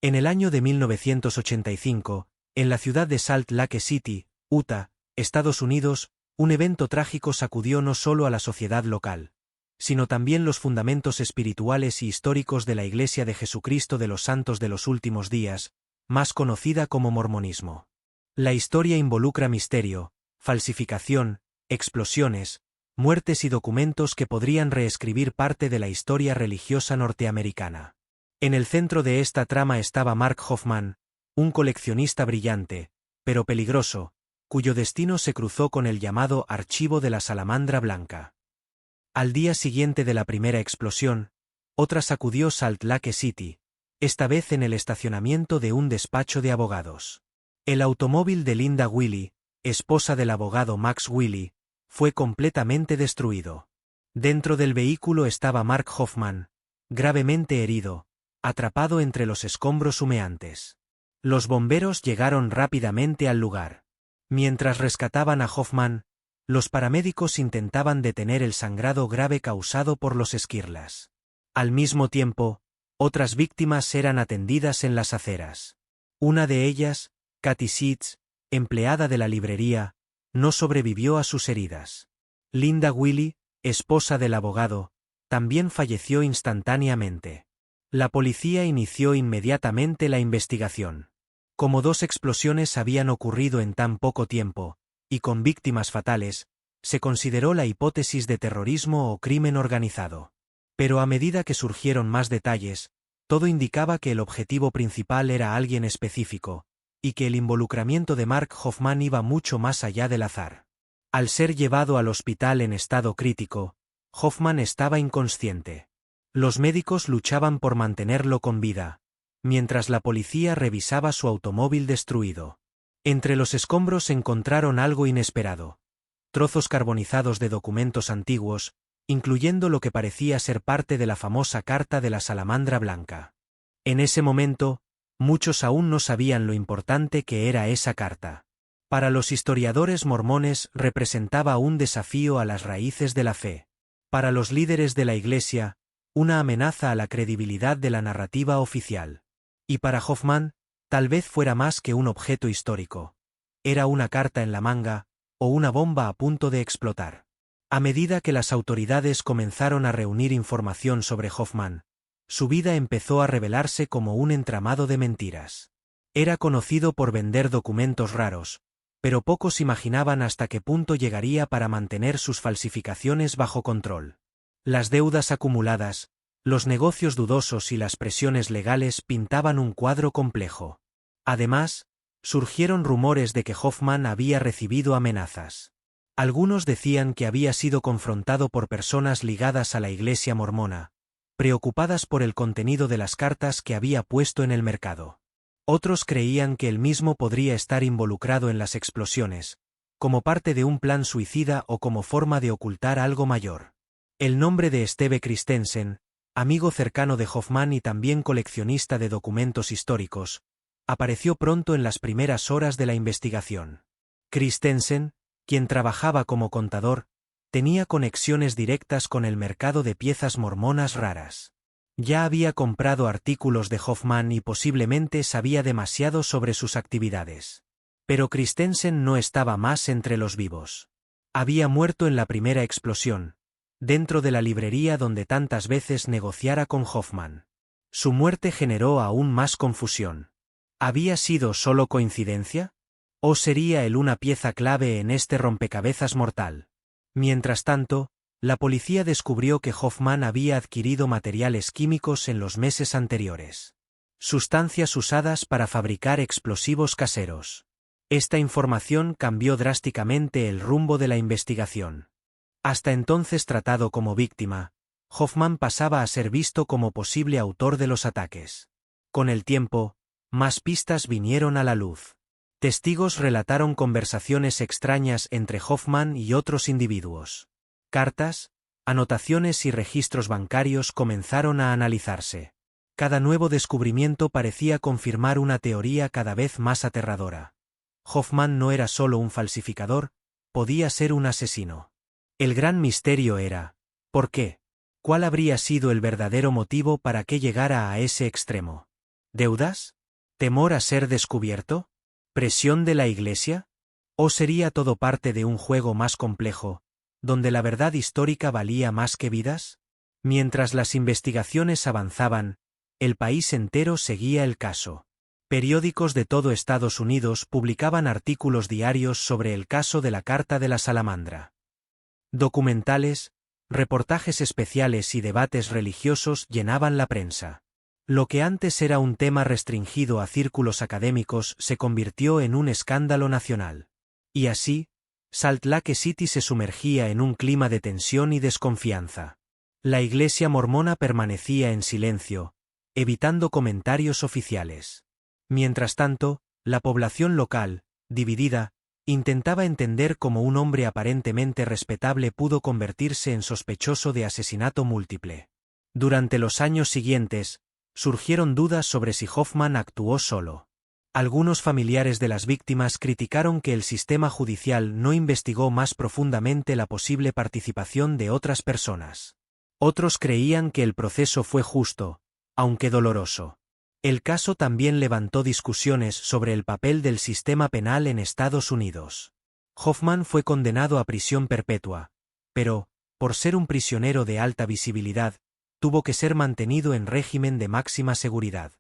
En el año de 1985, en la ciudad de Salt Lake City, Utah, Estados Unidos, un evento trágico sacudió no solo a la sociedad local, sino también los fundamentos espirituales y históricos de la Iglesia de Jesucristo de los Santos de los Últimos Días, más conocida como mormonismo. La historia involucra misterio, falsificación, explosiones, muertes y documentos que podrían reescribir parte de la historia religiosa norteamericana. En el centro de esta trama estaba Mark Hofmann, un coleccionista brillante, pero peligroso, cuyo destino se cruzó con el llamado Archivo de la Salamandra Blanca. Al día siguiente de la primera explosión, otra sacudió Salt Lake City, esta vez en el estacionamiento de un despacho de abogados. El automóvil de Linda Willey, esposa del abogado Max Willey, fue completamente destruido. Dentro del vehículo estaba Mark Hofmann, gravemente herido, atrapado entre los escombros humeantes. Los bomberos llegaron rápidamente al lugar. Mientras rescataban a Hofmann, los paramédicos intentaban detener el sangrado grave causado por los esquirlas. Al mismo tiempo, otras víctimas eran atendidas en las aceras. Una de ellas, Kathy Seitz, empleada de la librería, no sobrevivió a sus heridas. Linda Willey, esposa del abogado, también falleció instantáneamente. La policía inició inmediatamente la investigación. Como 2 explosiones habían ocurrido en tan poco tiempo, y con víctimas fatales, se consideró la hipótesis de terrorismo o crimen organizado. Pero a medida que surgieron más detalles, todo indicaba que el objetivo principal era alguien específico, y que el involucramiento de Mark Hofmann iba mucho más allá del azar. Al ser llevado al hospital en estado crítico, Hofmann estaba inconsciente. Los médicos luchaban por mantenerlo con vida, mientras la policía revisaba su automóvil destruido. Entre los escombros encontraron algo inesperado: trozos carbonizados de documentos antiguos, incluyendo lo que parecía ser parte de la famosa Carta de la Salamandra Blanca. En ese momento, muchos aún no sabían lo importante que era esa carta. Para los historiadores mormones representaba un desafío a las raíces de la fe. Para los líderes de la Iglesia, una amenaza a la credibilidad de la narrativa oficial. Y para Hofmann, tal vez fuera más que un objeto histórico. Era una carta en la manga, o una bomba a punto de explotar. A medida que las autoridades comenzaron a reunir información sobre Hofmann, su vida empezó a revelarse como un entramado de mentiras. Era conocido por vender documentos raros, pero pocos imaginaban hasta qué punto llegaría para mantener sus falsificaciones bajo control. Las deudas acumuladas, los negocios dudosos y las presiones legales pintaban un cuadro complejo. Además, surgieron rumores de que Hofmann había recibido amenazas. Algunos decían que había sido confrontado por personas ligadas a la Iglesia mormona, preocupadas por el contenido de las cartas que había puesto en el mercado. Otros creían que él mismo podría estar involucrado en las explosiones, como parte de un plan suicida o como forma de ocultar algo mayor. El nombre de Steve Christensen, amigo cercano de Hofmann y también coleccionista de documentos históricos, apareció pronto en las primeras horas de la investigación. Christensen, quien trabajaba como contador, tenía conexiones directas con el mercado de piezas mormonas raras. Ya había comprado artículos de Hofmann y posiblemente sabía demasiado sobre sus actividades. Pero Christensen no estaba más entre los vivos. Había muerto en la primera explosión, dentro de la librería donde tantas veces negociara con Hofmann. Su muerte generó aún más confusión. ¿Había sido solo coincidencia? ¿O sería él una pieza clave en este rompecabezas mortal? Mientras tanto, la policía descubrió que Hofmann había adquirido materiales químicos en los meses anteriores. Sustancias usadas para fabricar explosivos caseros. Esta información cambió drásticamente el rumbo de la investigación. Hasta entonces tratado como víctima, Hofmann pasaba a ser visto como posible autor de los ataques. Con el tiempo, más pistas vinieron a la luz. Testigos relataron conversaciones extrañas entre Hofmann y otros individuos. Cartas, anotaciones y registros bancarios comenzaron a analizarse. Cada nuevo descubrimiento parecía confirmar una teoría cada vez más aterradora. Hofmann no era solo un falsificador, podía ser un asesino. El gran misterio era, ¿por qué? ¿Cuál habría sido el verdadero motivo para que llegara a ese extremo? ¿Deudas? ¿Temor a ser descubierto? ¿Presión de la Iglesia? ¿O sería todo parte de un juego más complejo, donde la verdad histórica valía más que vidas? Mientras las investigaciones avanzaban, el país entero seguía el caso. Periódicos de todo Estados Unidos publicaban artículos diarios sobre el caso de la Carta de la Salamandra. Documentales, reportajes especiales y debates religiosos llenaban la prensa. Lo que antes era un tema restringido a círculos académicos se convirtió en un escándalo nacional. Y así, Salt Lake City se sumergía en un clima de tensión y desconfianza. La Iglesia mormona permanecía en silencio, evitando comentarios oficiales. Mientras tanto, la población local, dividida, intentaba entender cómo un hombre aparentemente respetable pudo convertirse en sospechoso de asesinato múltiple. Durante los años siguientes, surgieron dudas sobre si Hoffman actuó solo. Algunos familiares de las víctimas criticaron que el sistema judicial no investigó más profundamente la posible participación de otras personas. Otros creían que el proceso fue justo, aunque doloroso. El caso también levantó discusiones sobre el papel del sistema penal en Estados Unidos. Hoffman fue condenado a prisión perpetua, pero, por ser un prisionero de alta visibilidad, tuvo que ser mantenido en régimen de máxima seguridad.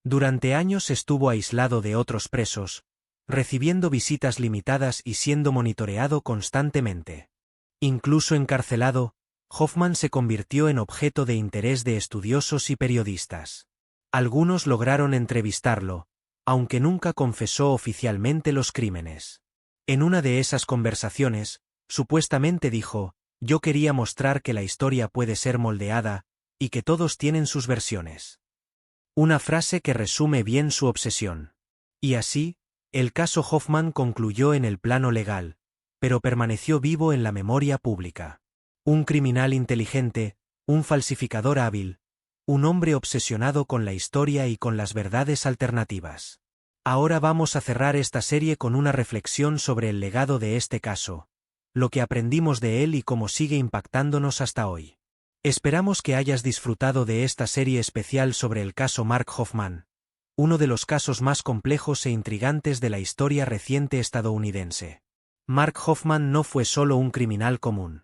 Durante años estuvo aislado de otros presos, recibiendo visitas limitadas y siendo monitoreado constantemente. Incluso encarcelado, Hoffman se convirtió en objeto de interés de estudiosos y periodistas. Algunos lograron entrevistarlo, aunque nunca confesó oficialmente los crímenes. En una de esas conversaciones, supuestamente dijo: «Yo quería mostrar que la historia puede ser moldeada, y que todos tienen sus versiones». Una frase que resume bien su obsesión. Y así, el caso Hoffman concluyó en el plano legal, pero permaneció vivo en la memoria pública. Un criminal inteligente, un falsificador hábil, un hombre obsesionado con la historia y con las verdades alternativas. Ahora vamos a cerrar esta serie con una reflexión sobre el legado de este caso, lo que aprendimos de él y cómo sigue impactándonos hasta hoy. Esperamos que hayas disfrutado de esta serie especial sobre el caso Mark Hoffman, uno de los casos más complejos e intrigantes de la historia reciente estadounidense. Mark Hoffman no fue solo un criminal común.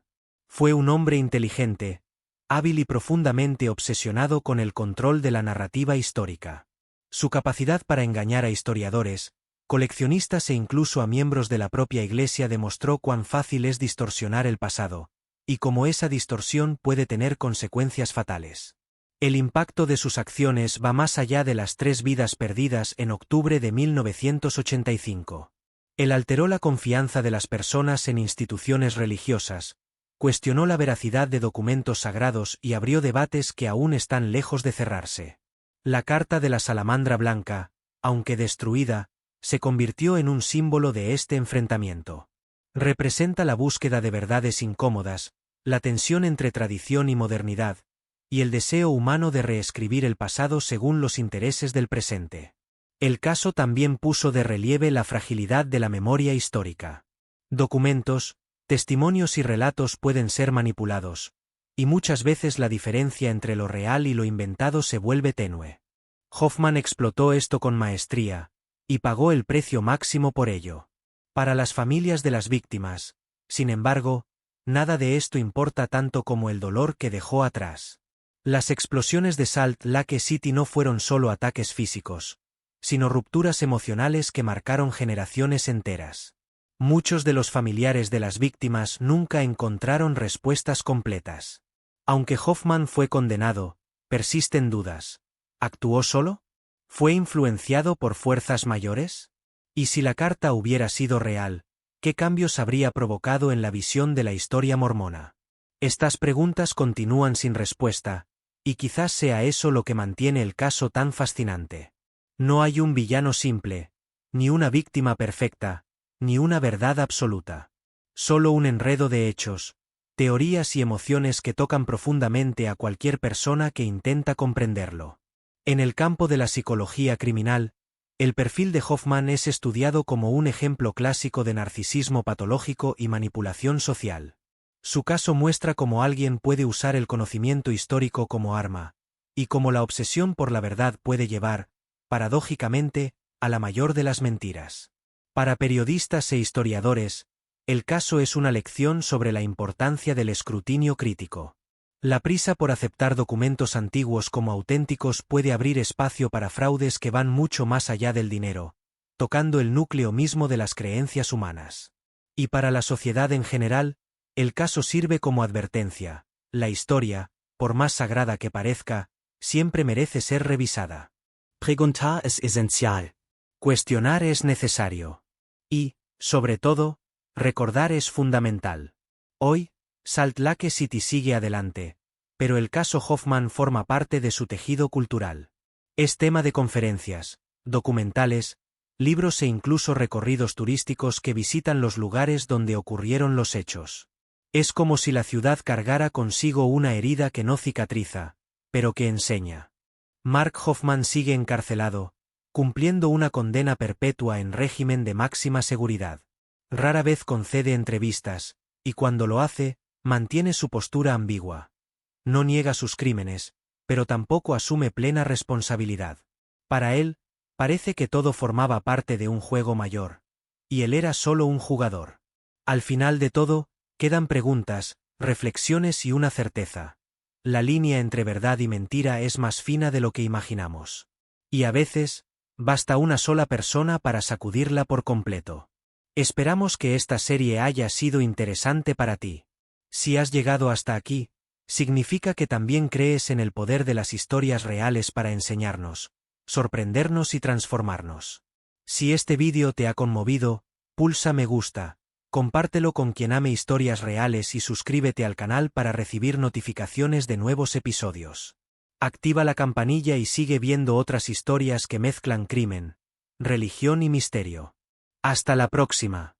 Fue un hombre inteligente, hábil y profundamente obsesionado con el control de la narrativa histórica. Su capacidad para engañar a historiadores, coleccionistas e incluso a miembros de la propia Iglesia demostró cuán fácil es distorsionar el pasado, y cómo esa distorsión puede tener consecuencias fatales. El impacto de sus acciones va más allá de las 3 vidas perdidas en octubre de 1985. Él alteró la confianza de las personas en instituciones religiosas, cuestionó la veracidad de documentos sagrados y abrió debates que aún están lejos de cerrarse. La Carta de la Salamandra Blanca, aunque destruida, se convirtió en un símbolo de este enfrentamiento. Representa la búsqueda de verdades incómodas, la tensión entre tradición y modernidad, y el deseo humano de reescribir el pasado según los intereses del presente. El caso también puso de relieve la fragilidad de la memoria histórica. Documentos, testimonios y relatos pueden ser manipulados, y muchas veces la diferencia entre lo real y lo inventado se vuelve tenue. Hoffman explotó esto con maestría, y pagó el precio máximo por ello. Para las familias de las víctimas, sin embargo, nada de esto importa tanto como el dolor que dejó atrás. Las explosiones de Salt Lake City no fueron solo ataques físicos, sino rupturas emocionales que marcaron generaciones enteras. Muchos de los familiares de las víctimas nunca encontraron respuestas completas. Aunque Hoffman fue condenado, persisten dudas. ¿Actuó solo? ¿Fue influenciado por fuerzas mayores? ¿Y si la carta hubiera sido real, qué cambios habría provocado en la visión de la historia mormona? Estas preguntas continúan sin respuesta, y quizás sea eso lo que mantiene el caso tan fascinante. No hay un villano simple, ni una víctima perfecta, ni una verdad absoluta. Solo un enredo de hechos, teorías y emociones que tocan profundamente a cualquier persona que intenta comprenderlo. En el campo de la psicología criminal, el perfil de Hoffman es estudiado como un ejemplo clásico de narcisismo patológico y manipulación social. Su caso muestra cómo alguien puede usar el conocimiento histórico como arma, y cómo la obsesión por la verdad puede llevar, paradójicamente, a la mayor de las mentiras. Para periodistas e historiadores, el caso es una lección sobre la importancia del escrutinio crítico. La prisa por aceptar documentos antiguos como auténticos puede abrir espacio para fraudes que van mucho más allá del dinero, tocando el núcleo mismo de las creencias humanas. Y para la sociedad en general, el caso sirve como advertencia: la historia, por más sagrada que parezca, siempre merece ser revisada. Preguntar es esencial. Cuestionar es necesario. Y, sobre todo, recordar es fundamental. Hoy, Salt Lake City sigue adelante, pero el caso Hoffman forma parte de su tejido cultural. Es tema de conferencias, documentales, libros e incluso recorridos turísticos que visitan los lugares donde ocurrieron los hechos. Es como si la ciudad cargara consigo una herida que no cicatriza, pero que enseña. Mark Hoffman sigue encarcelado, cumpliendo una condena perpetua en régimen de máxima seguridad. Rara vez concede entrevistas, y cuando lo hace, mantiene su postura ambigua. No niega sus crímenes, pero tampoco asume plena responsabilidad. Para él, parece que todo formaba parte de un juego mayor, y él era solo un jugador. Al final de todo, quedan preguntas, reflexiones y una certeza. La línea entre verdad y mentira es más fina de lo que imaginamos. Y a veces, basta una sola persona para sacudirla por completo. Esperamos que esta serie haya sido interesante para ti. Si has llegado hasta aquí, significa que también crees en el poder de las historias reales para enseñarnos, sorprendernos y transformarnos. Si este vídeo te ha conmovido, pulsa me gusta, compártelo con quien ame historias reales y suscríbete al canal para recibir notificaciones de nuevos episodios. Activa la campanilla y sigue viendo otras historias que mezclan crimen, religión y misterio. Hasta la próxima.